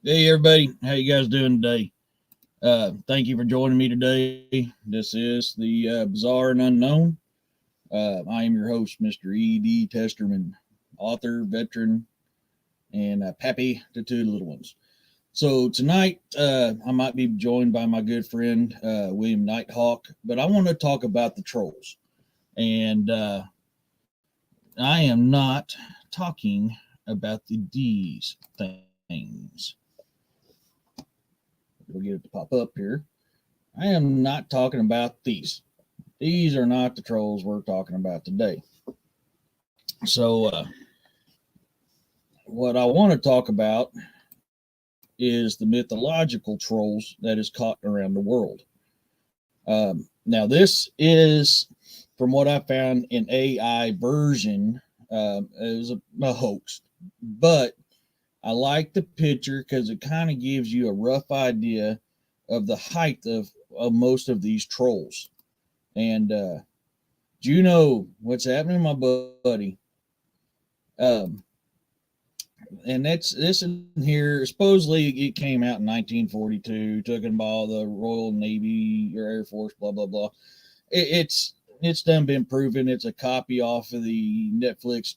Hey everybody, how you guys doing today? Thank you for joining me today. This is the Bizarre and Unknown. I am your host, Mr. E.D. Testerman, author, veteran, and pappy to two little ones. So tonight, I might be joined by my good friend William Nighthawk, but I want to talk about the trolls. And I am not talking about these things. We'll get it to pop up here. I am not talking about these. These are not the trolls we're talking about today. So, what I want to talk about is the mythological trolls that is caught around the world. Now, this is from what I found an AI version. It was a hoax, but I like the picture because it kind of gives you a rough idea of the height of most of these trolls. And Juno, what's happening, my buddy? Um, and that's this in here. Supposedly, it came out in 1942, taken by the Royal Navy or Air Force, blah blah blah. It's done been proven. It's a copy off of the Netflix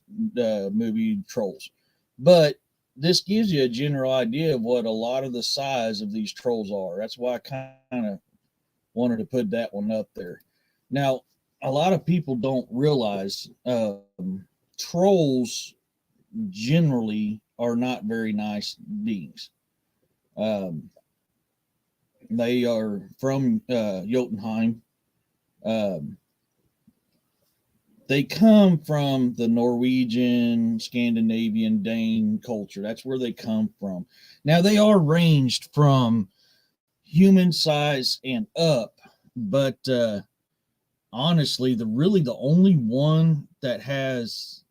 movie Trolls, but this gives you a general idea of what a lot of the size of these trolls are. That's why I kind of wanted to put that one up there. Now, a lot of people don't realize trolls generally are not very nice beings. Um, they are from Jotunheim. Um, they come from the Norwegian, Scandinavian, Dane culture. That's where they come from. Now, they are ranged from human size and up, but honestly, the only one that has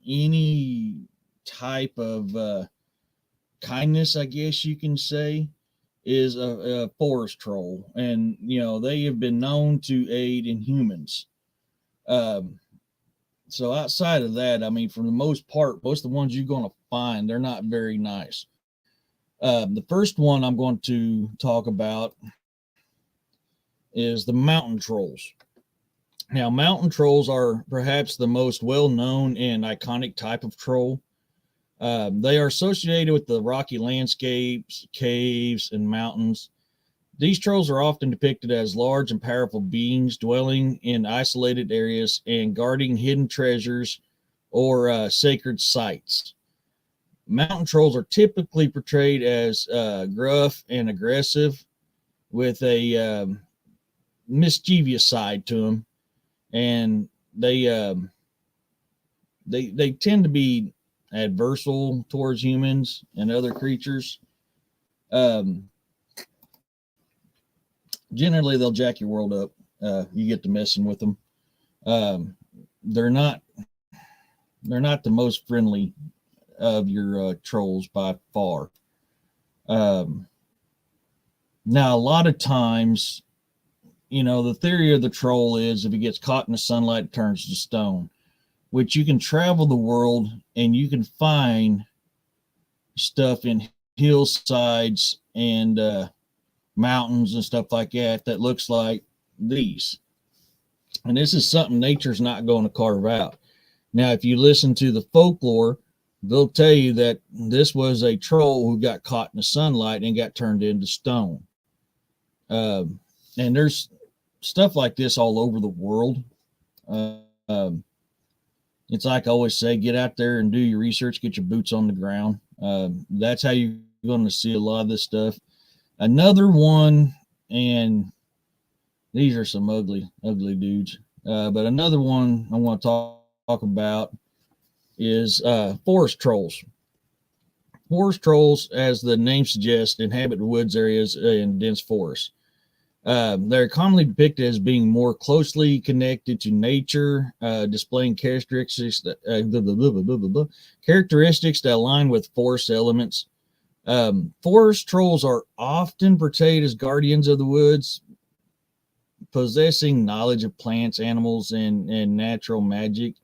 any type of kindness, I guess you can say, is a forest troll, and they have been known to aid in humans. Um, so outside of that, I mean, for the most part, most of the ones you're going to find, they're not very nice. The first one I'm going to talk about is the mountain trolls. Now, mountain trolls are perhaps the most well known and iconic type of troll. They are associated with the rocky landscapes, caves, and mountains. These trolls are often depicted as large and powerful beings dwelling in isolated areas and guarding hidden treasures or sacred sites. Mountain trolls are typically portrayed as gruff and aggressive with a mischievous side to them, and they tend to be adversarial towards humans and other creatures. Um, Generally, they'll jack your world up. You get to messing with them. Um, they're not they're not the most friendly of your trolls by far. Um, Now, a lot of times, the theory of the troll is if it gets caught in the sunlight, it turns to stone, which you can travel the world and you can find stuff in hillsides and mountains and stuff like that looks like these. And this is something nature's not going to carve out. Now, if you listen to the folklore, they'll tell you that this was a troll who got caught in the sunlight and got turned into stone. And there's stuff like this all over the world. Um, it's like I always say, get out there and do your research, get your boots on the ground. That's how you're going to see a lot of this stuff. Another one, and these are some ugly dudes. But another one I want to talk about is forest trolls. Forest trolls, as the name suggests, inhabit woods areas and dense forests. They're commonly depicted as being more closely connected to nature, displaying characteristics that align with forest elements. Forest trolls are often portrayed as guardians of the woods, possessing knowledge of plants, animals, and natural magic.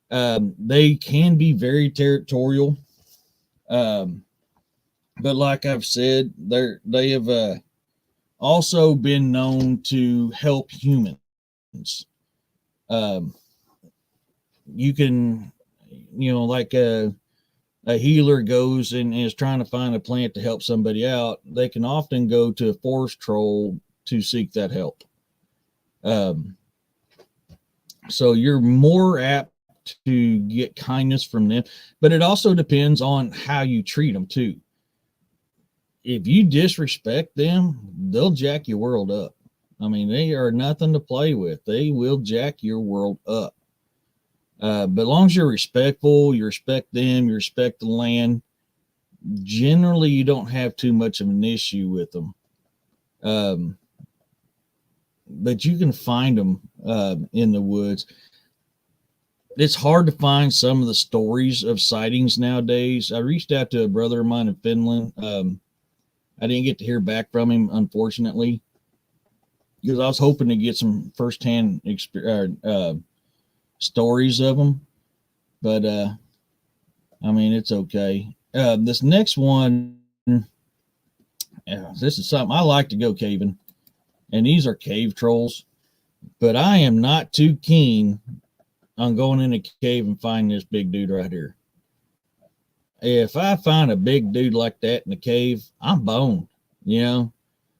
They can be very territorial. Um, But like I've said, they have also been known to help humans. Um, you can, like a healer goes and is trying to find a plant to help somebody out, they can often go to a forest troll to seek that help. Um, so you're more apt to get kindness from them, but it also depends on how you treat them too. If you disrespect them, they'll jack your world up. I mean, they are nothing to play with. They will jack your world up. But as long as you're respectful, you respect them, you respect the land, generally you don't have too much of an issue with them. But you can find them in the woods. It's hard to find some of the stories of sightings nowadays. I reached out to a brother of mine in Finland. I didn't get to hear back from him, unfortunately, because I was hoping to get some firsthand stories of them. But I mean, it's okay. This next one, this is something I like to go caving, and these are cave trolls. But I am not too keen on going in a cave and finding this big dude right here. If I find a big dude like that in the cave, I'm boned.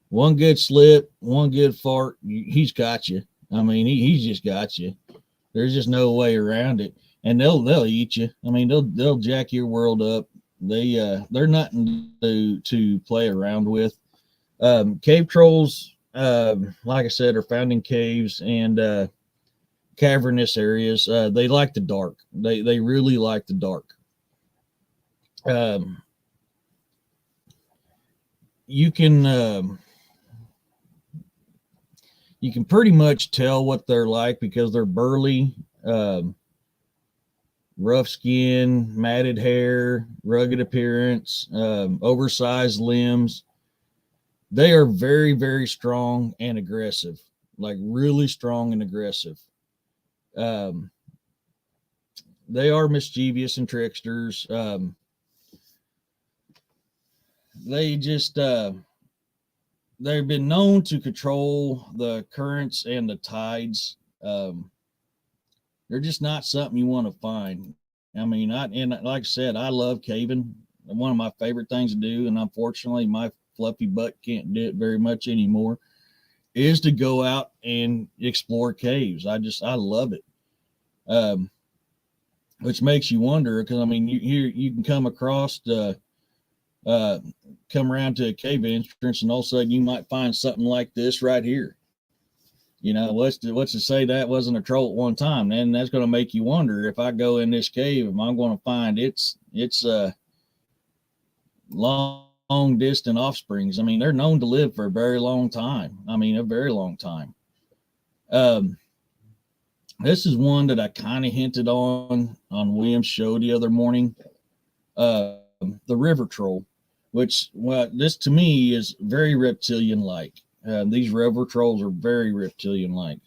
One good slip, one good fart, he's got you. I mean, he's just got you. There's just no way around it. And they'll eat you. I mean, they'll jack your world up. They're nothing to play around with. Cave trolls, like I said, are found in caves and cavernous areas. They like the dark. They really like the dark. You can pretty much tell what they're like because they're burly, rough skin, matted hair, rugged appearance, oversized limbs. They are very, very strong and aggressive, like really strong and aggressive. They are mischievous and tricksters. They just they've been known to control the currents and the tides. They're just not something you want to find. I mean, like I said, I love caving. One of my favorite things to do, and unfortunately, my fluffy butt can't do it very much anymore, is to go out and explore caves. I love it. Which makes you wonder, because I mean, you can come across come around to a cave entrance, and all of a sudden you might find something like this right here. What's to say that wasn't a troll at one time? And that's going to make you wonder, if I go in this cave, am I going to find it's long distant offsprings? I mean, they're known to live for a very long time. I mean, a very long time. This is one that I kind of hinted on William's show the other morning. The river troll, which, well, this to me is very reptilian-like. These river trolls are very reptilian-like.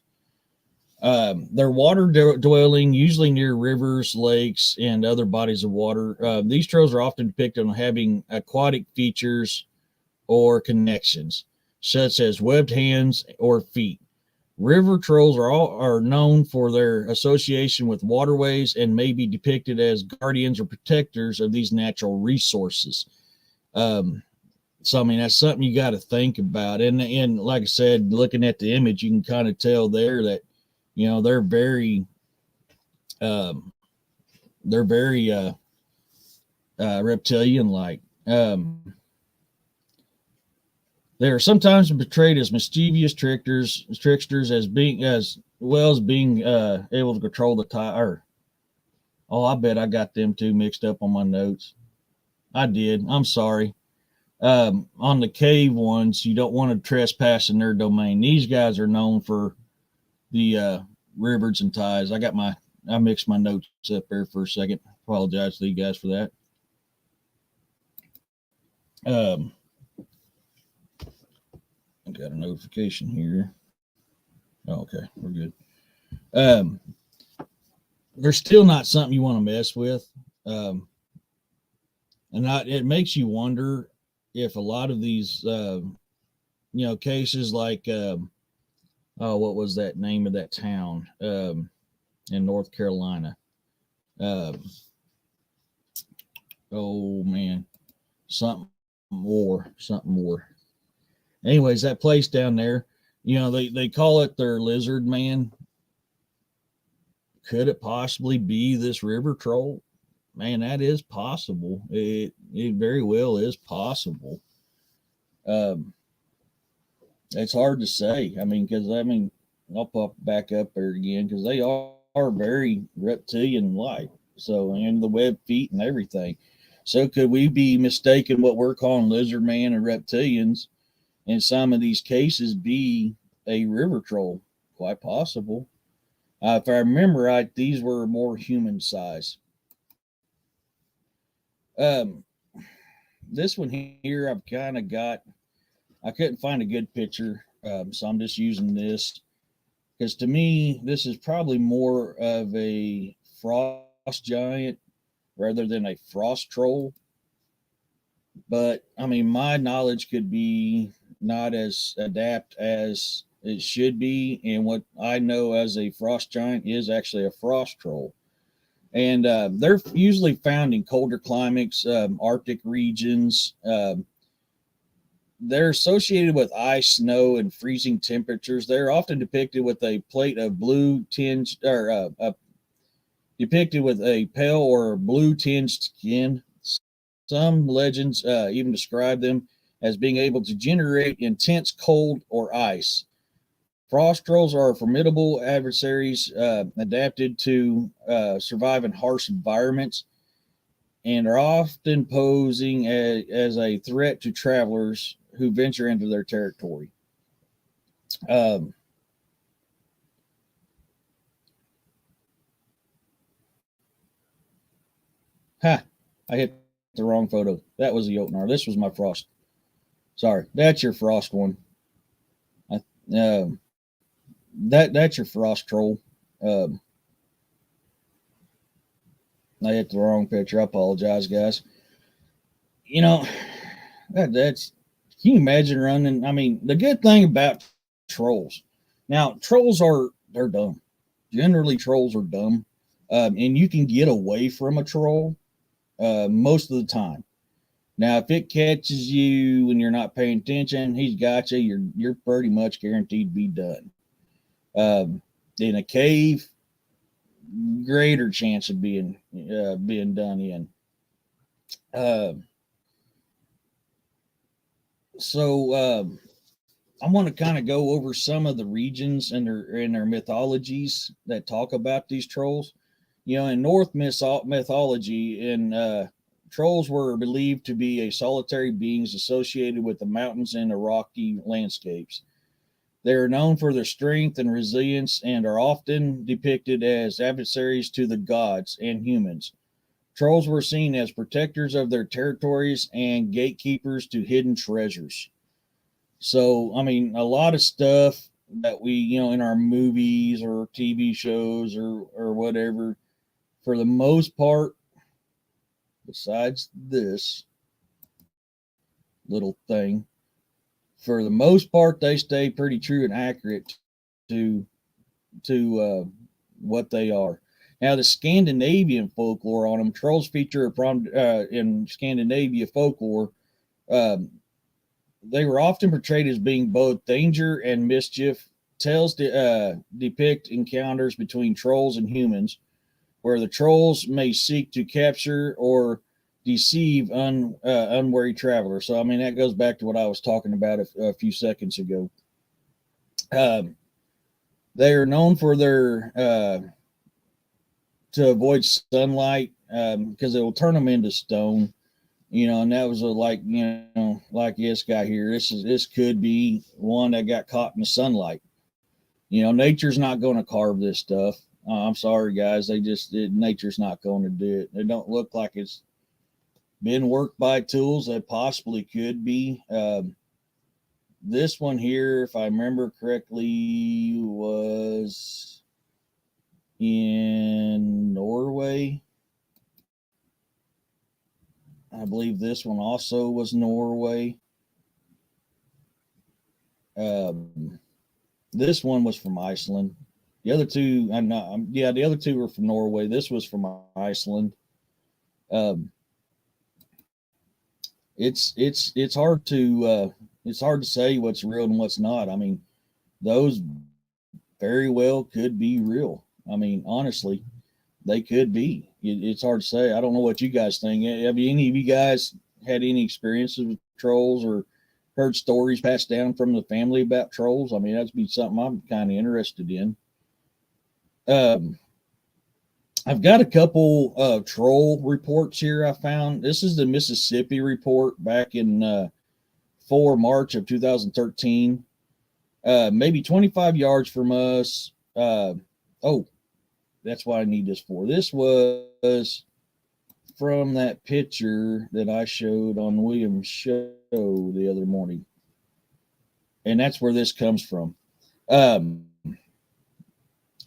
They're water dwelling, usually near rivers, lakes, and other bodies of water. These trolls are often depicted on having aquatic features or connections, such as webbed hands or feet. River trolls are known for their association with waterways and may be depicted as guardians or protectors of these natural resources. So I mean, that's something you got to think about. And like I said, looking at the image, you can kind of tell there that they're very reptilian-like. They are sometimes portrayed as mischievous tricksters, as well as being able to control the tide. Oh, I bet I got them two mixed up on my notes. I did. I'm sorry. On the cave ones, you don't want to trespass in their domain. These guys are known for the rivers and tides. I mixed my notes up there for a second. Apologize to you guys for that. I got a notification here. Oh, okay, we're good. They're still not something you want to mess with. And it makes you wonder if a lot of these, cases like, oh, what was that name of that town in North Carolina? Um, oh man, something something more. Anyways, that place down there, they call it their lizard man. Could it possibly be this river troll? Man, that is possible. It very well is possible. Um, it's hard to say. Because I'll pop back up there again because they are very reptilian like. So, and the web feet and everything. So, could we be mistaken what we're calling lizard man and reptilians in some of these cases be a river troll? Quite possible. If I remember right, these were more human size. Um, this one here, I've kind of got. I couldn't find a good picture, so I'm just using this because to me, this is probably more of a frost giant rather than a frost troll. But I mean, my knowledge could be not as adept as it should be, and what I know as a frost giant is actually a frost troll. And they're usually found in colder climates, Arctic regions. They're associated with ice, snow, and freezing temperatures. They're often depicted with a plate of blue tinged, or depicted with a pale or blue tinged skin. Some legends even describe them as being able to generate intense cold or ice. Frost trolls are formidable adversaries adapted to survive in harsh environments and are often posing as a threat to travelers who venture into their territory. Um, ha, I hit the wrong photo. That was the Jotnar. This was my frost. Sorry, that's your frost one. I, um, that's your frost troll. Um, I hit the wrong picture. I apologize, guys. You know, that's. Can you imagine running? I mean, the good thing about trolls. Now, trolls they're dumb. Generally, trolls are dumb, and you can get away from a troll most of the time. Now, if it catches you when you're not paying attention, he's got you. You're pretty much guaranteed to be done. Um, in a cave, greater chance of being done in. Uh, so I want to kind of go over some of the regions and their mythologies that talk about these trolls. In North mythology, and trolls were believed to be a solitary beings associated with the mountains and the rocky landscapes. They are known for their strength and resilience and are often depicted as adversaries to the gods and humans. Trolls were seen as protectors of their territories and gatekeepers to hidden treasures. So, I mean, a lot of stuff that we, in our movies or TV shows or whatever, for the most part, besides this little thing, for the most part, they stay pretty true and accurate to what they are. Now, the Scandinavian folklore on them, trolls feature in Scandinavia folklore. Um, they were often portrayed as being both danger and mischief. Tales depict encounters between trolls and humans, where the trolls may seek to capture or deceive unwary travelers. So, I mean, that goes back to what I was talking about a few seconds ago. Um, they are known for their to avoid sunlight because it will turn them into stone. And that was like this guy here. This could be one that got caught in the sunlight. Nature's not going to carve this stuff. I'm sorry, guys. Nature's not going to do it. It don't look like it's been worked by tools that possibly could be. This one here, if I remember correctly, was in Norway. I believe this one also was Norway. Um, this one was from Iceland. The other two, I'm not. Yeah, the other two were from Norway. This was from Iceland. Um, it's hard to say what's real and what's not. I mean, those very well could be real. I mean, honestly, they could be. It's hard to say. I don't know what you guys think. Have any of you guys had any experiences with trolls or heard stories passed down from the family about trolls? I mean, that'd be something I'm kind of interested in. Um, I've got a couple troll reports here I found. This is the Mississippi report back in 4 March of 2013. Maybe 25 yards from us. Oh, that's what I need this for. This was from that picture that I showed on William's show the other morning. And that's where this comes from.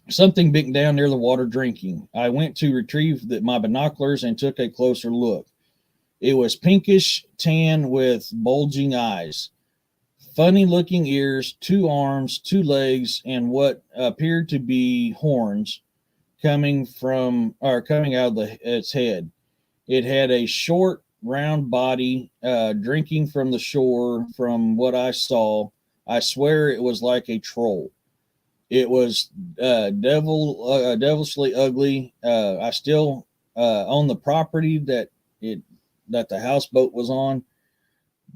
Something big down near the water drinking. I went to retrieve my binoculars and took a closer look. It was pinkish tan with bulging eyes, funny looking ears, 2 arms, 2 legs, and what appeared to be horns coming out of its head. It had a short, round body, drinking from the shore. From what I saw, I swear it was like a troll. It was devilishly ugly. I still own the property that the houseboat was on,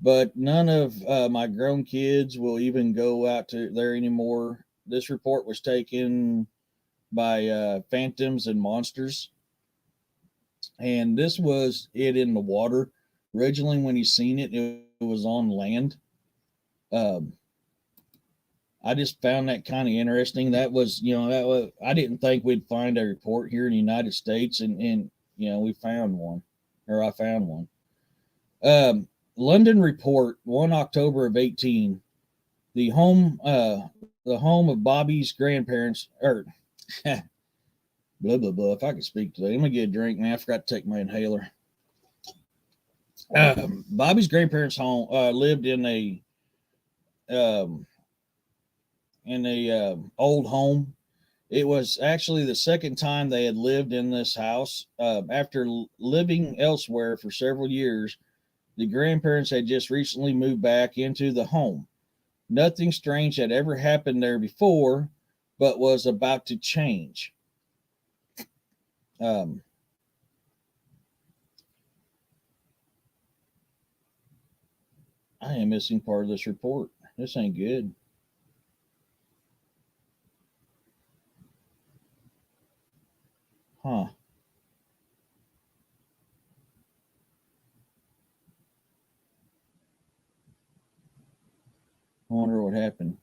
but none of my grown kids will even go out to there anymore. This report was taken by Phantoms and Monsters, and this was it in the water. Originally, when he seen it, it was on land. Um, I just found that kind of interesting. That was, I didn't think we'd find a report here in the United States, and we found one, or I found one. London report, 1 October of 18. The home of Bobby's grandparents, or blah blah blah. If I could speak today, let me get a drink, man. I forgot to take my inhaler. Bobby's grandparents' home lived um, in a old home. It was actually the second time they had lived in this house. After living elsewhere for several years, the grandparents had just recently moved back into the home. Nothing strange had ever happened there before, but was about to change. Um, I am missing part of this report. This ain't good. Huh. I wonder what happened.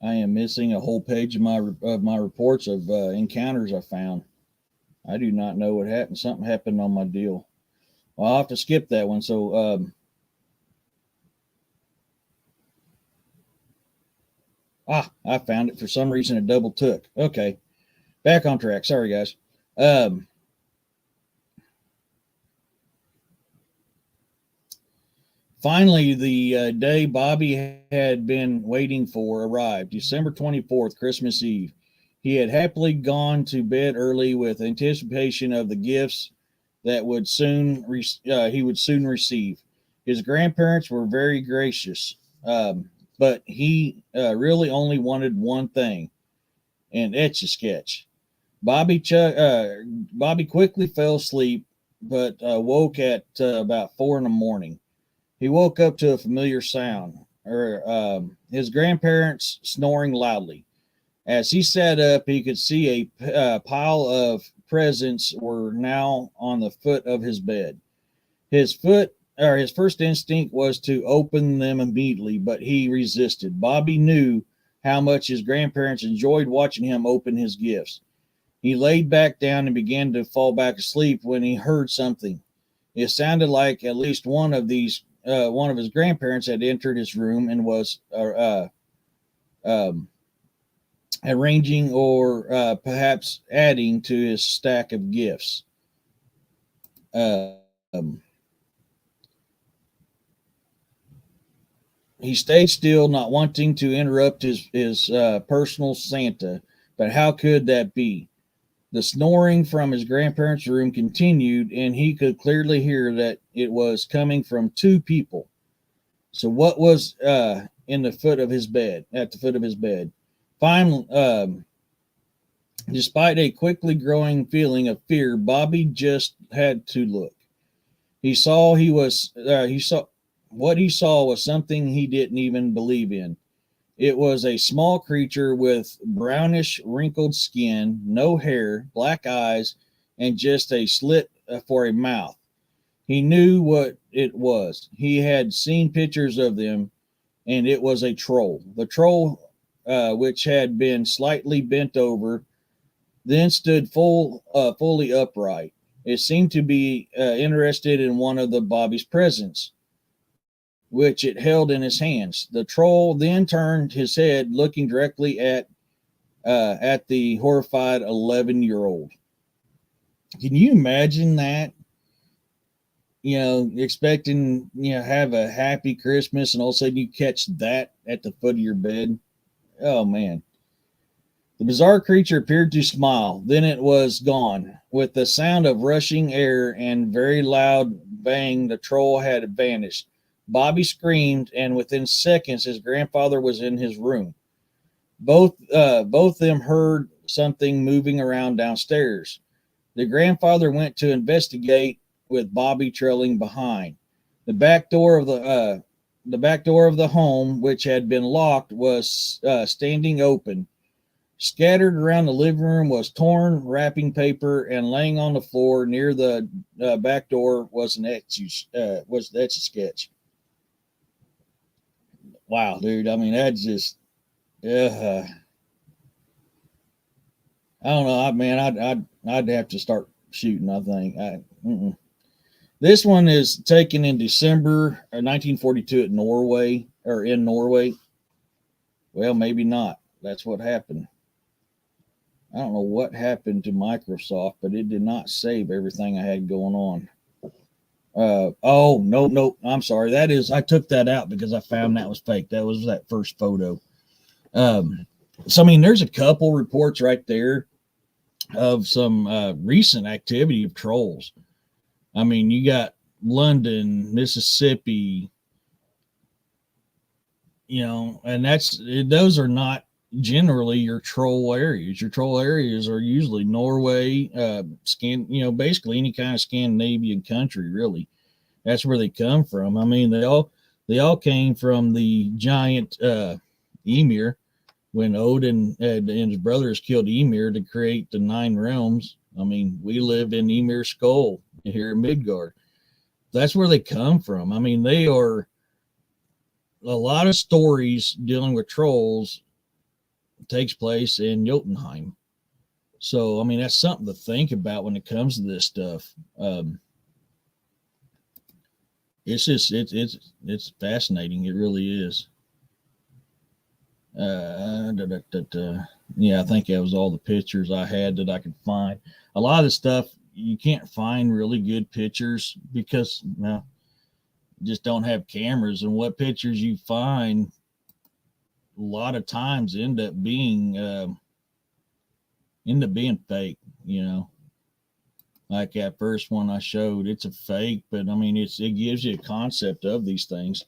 I am missing a whole page of my reports of encounters I found. I do not know what happened. Something happened on my deal. Well, I'll have to skip that one. So, I found it. For some reason, it double took. Okay, back on track. Sorry, guys. Um, Finally, the day Bobby had been waiting for arrived. December 24th, Christmas Eve. He had happily gone to bed early with anticipation of the gifts that he would soon receive. His grandparents were very gracious, but he really only wanted one thing: an etch a sketch. Bobby quickly fell asleep, but woke at about 4 in the morning. He woke up to a familiar sound, or his grandparents snoring loudly. As he sat up, he could see a pile of presents were now on the foot of his bed. His first instinct was to open them immediately, but he resisted. Bobby knew how much his grandparents enjoyed watching him open his gifts. He laid back down and began to fall back asleep when he heard something. It sounded like at least one of his grandparents had entered his room and was um, arranging or perhaps adding to his stack of gifts. Um, he stayed still, not wanting to interrupt his personal Santa. But how could that be? The snoring from his grandparents' room continued, and he could clearly hear that it was coming from two people. So, what was in the foot of his bed? At the foot of his bed. Finally, despite a quickly growing feeling of fear, Bobby just had to look. He saw what he saw was something he didn't even believe in. It was a small creature with brownish, wrinkled skin, no hair, black eyes, and just a slit for a mouth. He knew what it was. He had seen pictures of them, and it was a troll. The troll, which had been slightly bent over, then stood fully upright. It seemed to be interested in one of the Bobby's presents, which it held in his hands. The troll then turned his head, looking directly at the horrified 11-year-old. Can you imagine that? Expecting have a happy Christmas, and all of a sudden you catch that at the foot of your bed. Oh man. The bizarre creature appeared to smile, then it was gone. With the sound of rushing air and very loud bang, the troll had vanished. Bobby screamed, and within seconds his grandfather was in his room. Both them heard something moving around downstairs. The grandfather went to investigate, with Bobby trailing behind. The back door of the home, which had been locked, was standing open. Scattered around the living room was torn wrapping paper, and laying on the floor near the back door was an etch a sketch. Wow, dude! I mean, that's just I don't know, man. I'd have to start shooting. I think. This one is taken in December 1942 at Norway or in Norway. Well, maybe not. That's what happened. I don't know what happened to Microsoft, but it did not save everything I had going on. Oh, no, I'm sorry. I took that out because I found that was fake. That was that first photo. So I mean, there's a couple reports right there of some recent activity of trolls. I mean, you got London, Mississippi, and those are not generally your troll areas. Your troll areas are usually Norway, basically any kind of Scandinavian country, really. That's where they come from. I mean, they all came from the giant Ymir, when Odin and his brothers killed Ymir to create the Nine Realms. I mean, we lived in Ymir's skull here in Midgard. That's where they come from. I mean, they are a lot of stories dealing with trolls takes place in Jotunheim. So, I mean, that's something to think about when it comes to this stuff. It's just it's fascinating. It really is. Yeah, I think that was all the pictures I had that I could find. A lot of the stuff you can't find really good pictures because just don't have cameras, and what pictures you find a lot of times end up being fake. Like that first one I showed, it's a fake, but I mean it gives you a concept of these things.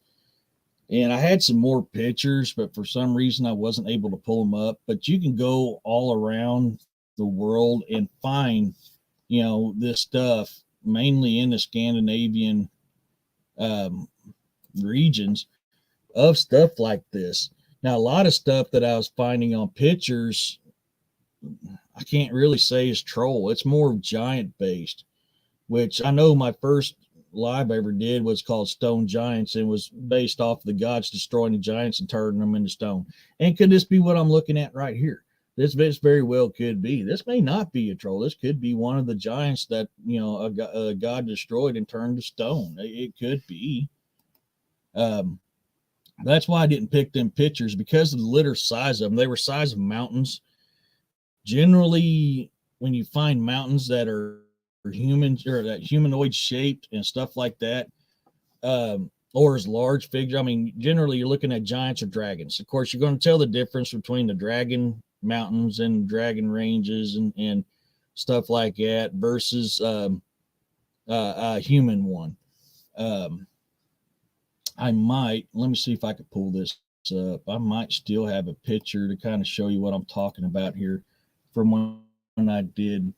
And I had some more pictures, but for some reason I wasn't able to pull them up. But you can go all around the world and find, this stuff mainly in the Scandinavian regions of stuff like this. Now, a lot of stuff that I was finding on pictures, I can't really say is troll. It's more giant based, which I know my first live I ever did was called Stone Giants and was based off the gods destroying the giants and turning them into stone. And could this be what I'm looking at right here? This very well could be. This may not be a troll. This could be one of the giants that a god destroyed and turned to stone. It could be. That's why I didn't pick them pictures, because of the litter size of them. They were size of mountains. Generally, when you find mountains that are humans or that humanoid shaped and stuff like that, or as large figure. I mean, generally you're looking at giants or dragons. Of course, you're going to tell the difference between the dragon mountains and dragon ranges and stuff like that versus a human one. Um, I might let me see if I could pull this up. I might still have a picture to kind of show you what I'm talking about here from when I did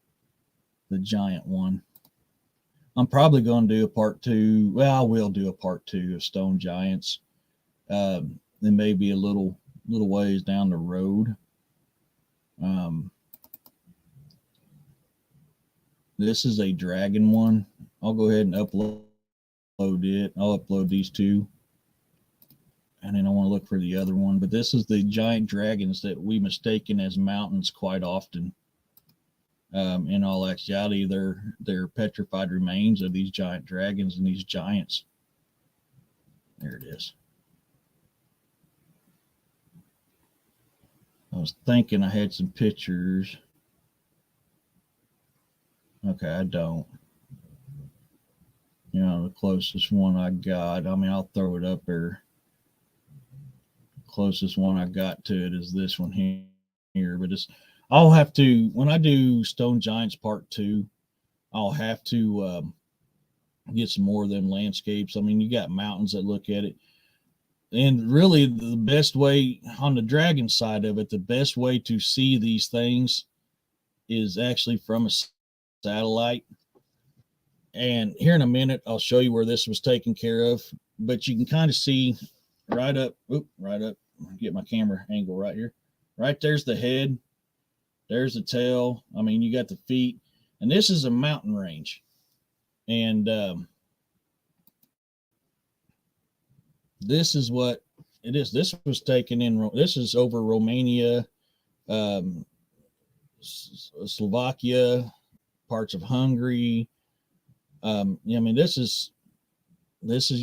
the giant one. I'm probably going to do a part two. Well, I will do a part two of Stone Giants. Then maybe a little ways down the road. This is a dragon one. I'll go ahead and upload it. I'll upload these two. And then I want to look for the other one. But this is the giant dragons that we mistaken as mountains quite often. In all actuality, they're petrified remains of these giant dragons and these giants. There it is. I was thinking I had some pictures. Okay, I don't. You know, the closest one I got, I mean, I'll throw it up there. Closest one I got to it is this one here. But I'll have to, when I do Stone Giants Part 2, I'll have to get some more of them landscapes. I mean, you got mountains that look at it. And really, the best way on the dragon side of it, the best way to see these things is actually from a satellite. And here in a minute, I'll show you where this was taken care of. But you can kind of see right up, get my camera angle right here. Right there's the head. There's the tail. I mean, you got the feet. And this is a mountain range. And this is what it is. This was taken in, this is over Romania, Slovakia, parts of Hungary. I mean, this is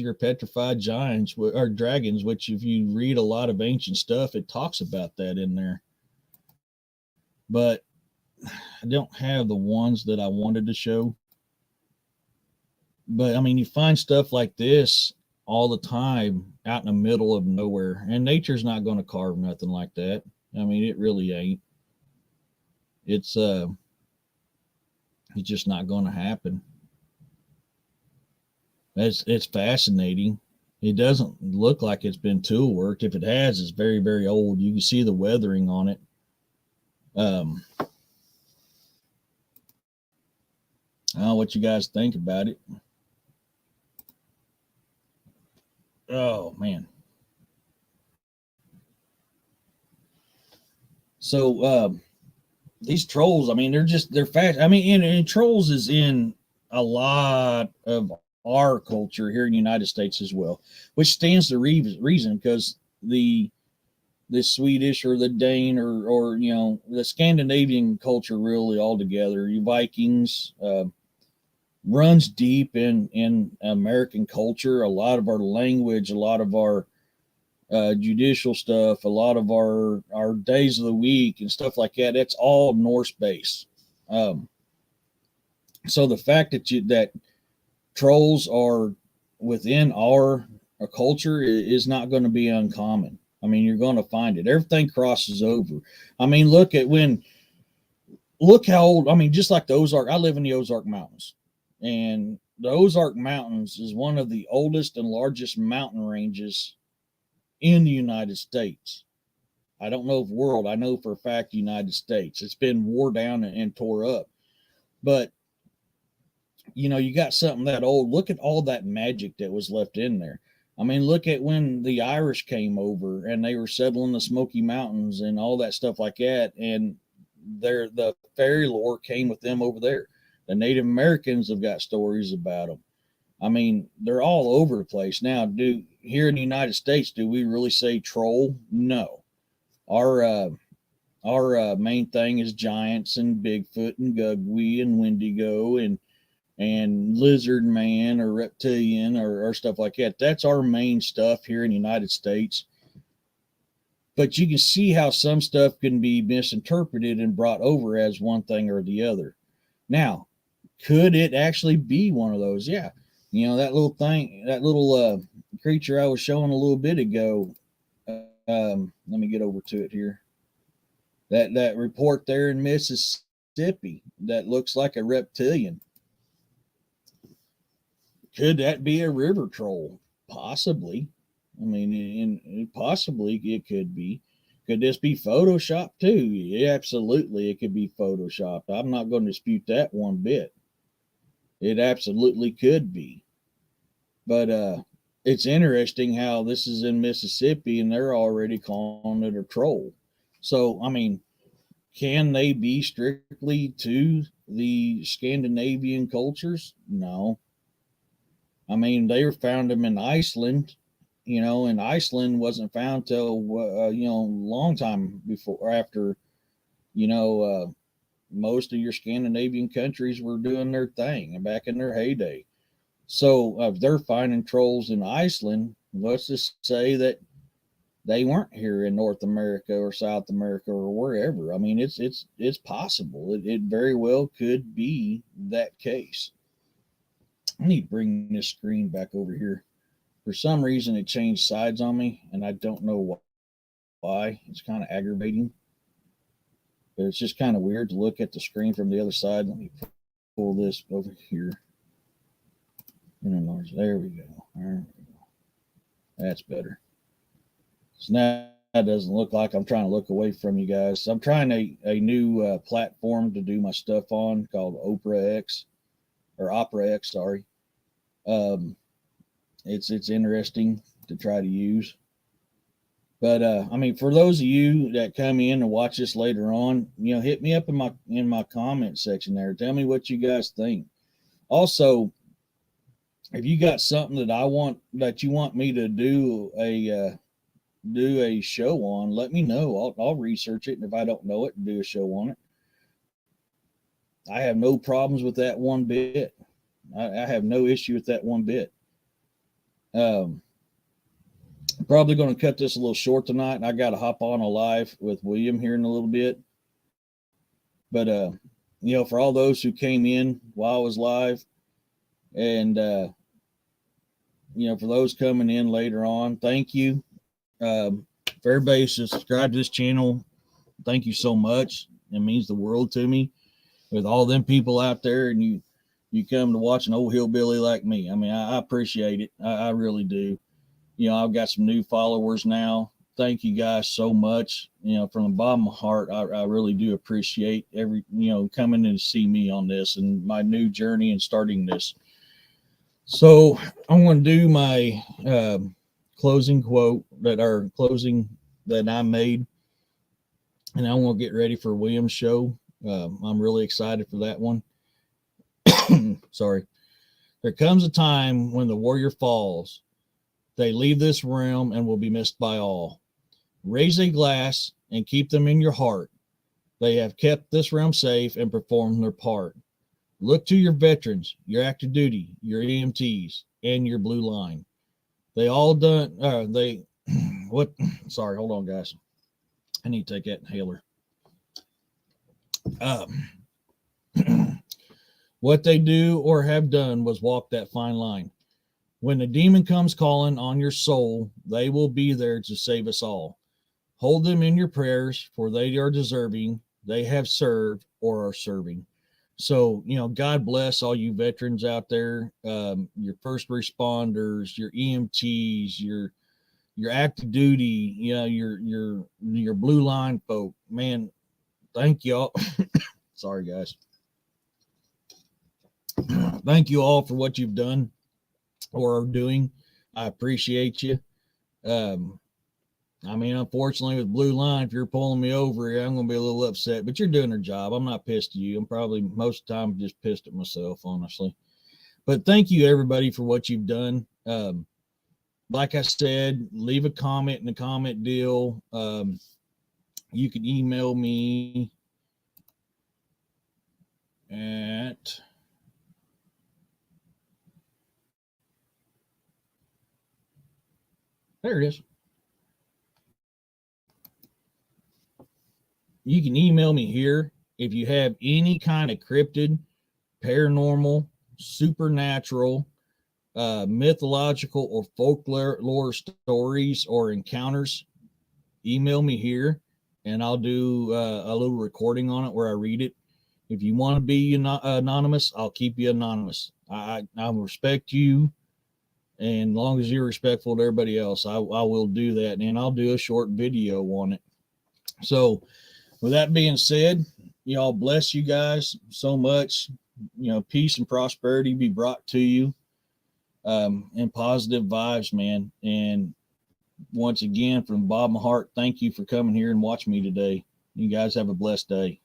your petrified giants or dragons, which if you read a lot of ancient stuff, it talks about that in there. But I don't have the ones that I wanted to show. But I mean, you find stuff like this all the time out in the middle of nowhere, and nature's not going to carve nothing like that. I mean, it really ain't. It's just not going to happen. It's fascinating. It doesn't look like it's been tool worked. If it has, it's very, very old. You can see the weathering on it. I don't know what you guys think about it. Oh man. So these trolls, I mean, they're fast. I mean, and trolls is in a lot of our culture here in the United States as well, which stands to reason because the Swedish or the Dane or you know the Scandinavian culture really altogether, you Vikings, runs deep in American culture. A lot of our language, a lot of our judicial stuff, a lot of our days of the week and stuff like that. That's all Norse based. So the fact that trolls are within our culture is not going to be uncommon. I mean, you're going to find it. Everything crosses over. I mean, look how old. I mean, just like the Ozark. I live in the Ozark Mountains, and the Ozark Mountains is one of the oldest and largest mountain ranges in the United States. I don't know if world. I know for a fact United States. It's been wore down and tore up, but you know, you got something that old. Look at all that magic that was left in there. I mean, look at when the Irish came over and they were settling the Smoky Mountains and all that stuff like that, and the fairy lore came with them over there. The Native Americans have got stories about them. I mean, they're all over the place now. Here in the United States, do we really say troll? No. Our main thing is giants and Bigfoot and Gugwe and Wendigo and lizard man or reptilian or stuff like that. That's our main stuff here in the United States. But you can see how some stuff can be misinterpreted and brought over as one thing or the other. Now, Could it actually be one of those? Yeah. That little thing, that little creature I was showing a little bit ago. Let me get over to it here. That report there in Mississippi that looks like a reptilian. Could that be a river troll? Possibly. I mean, possibly it could be. Could this be photoshopped too? Yeah, absolutely, it could be photoshopped. I'm not going to dispute that one bit. It absolutely could be. But it's interesting how this is in Mississippi and they're already calling it a troll. So, I mean, can they be strictly to the Scandinavian cultures? No. I mean, they were found them in Iceland, and Iceland wasn't found till, a long time before or after, you know, uh, most of your Scandinavian countries were doing their thing and back in their heyday. So if they're finding trolls in Iceland, let's just say that they weren't here in North America or South America or wherever. I mean, it's possible. It very well could be that case. I need to bring this screen back over here. For some reason, it changed sides on me, and I don't know why. It's kind of aggravating, but it's just kind of weird to look at the screen from the other side. Let me pull this over here. There we go. There we go. That's better. So now it doesn't look like I'm trying to look away from you guys. So I'm trying a new platform to do my stuff on called Opera X or Opera X. Sorry. It's interesting to try to use. But I mean, for those of you that come in and watch this later on, hit me up in my comment section there. Tell me what you guys think. Also, if you got something that you want me to do a show on, let me know. I'll research it, and if I don't know it, do a show on it. I have no problems with that one bit. I have no issue with that one bit. I'm probably going to cut this a little short tonight, and I got to hop on a live with William here in a little bit. But for all those who came in while I was live, and for those coming in later on, thank you. For everybody who subscribed to this channel, thank you so much. It means the world to me. With all them people out there, and you come to watch an old hillbilly like me. I mean, I appreciate it. I really do. I've got some new followers now. Thank you guys so much. From the bottom of my heart, I really do appreciate coming in to see me on this and my new journey and starting this. So I'm going to do my closing quote that I made, and I want to get ready for William's show. I'm really excited for that one. Sorry. There comes a time when the warrior falls. They leave this realm and will be missed by all. Raise a glass and keep them in your heart. They have kept this realm safe and performed their part. Look to your veterans, your active duty, your EMTs, and your blue line. They all done, what? Sorry, hold on, guys. I need to take that inhaler. What they do or have done was walk that fine line. When the demon comes calling on your soul, they will be there to save us all. Hold them in your prayers, for they are deserving. They have served or are serving. So, God bless all you veterans out there, your first responders, your EMTs, your active duty, your blue line folk. Man, thank y'all. Sorry, guys. Thank you all for what you've done or are doing. I appreciate you. Unfortunately, with Blue Line, if you're pulling me over, I'm going to be a little upset, but you're doing your job. I'm not pissed at you. I'm probably most of the time just pissed at myself, honestly. But thank you, everybody, for what you've done. Like I said, leave a comment in the comment deal. You can email me at there it is. You can email me here if you have any kind of cryptid paranormal, supernatural, mythological, or folklore stories or encounters, email me here and I'll do a little recording on it where I read it. If you want to be anonymous, I'll keep you anonymous. I respect you, and as long as you're respectful to everybody else, I will do that, and I'll do a short video on it. So, with that being said, y'all bless you guys so much. Peace and prosperity be brought to you, and positive vibes, man. And once again, from the bottom of my heart, thank you for coming here and watching me today. You guys have a blessed day.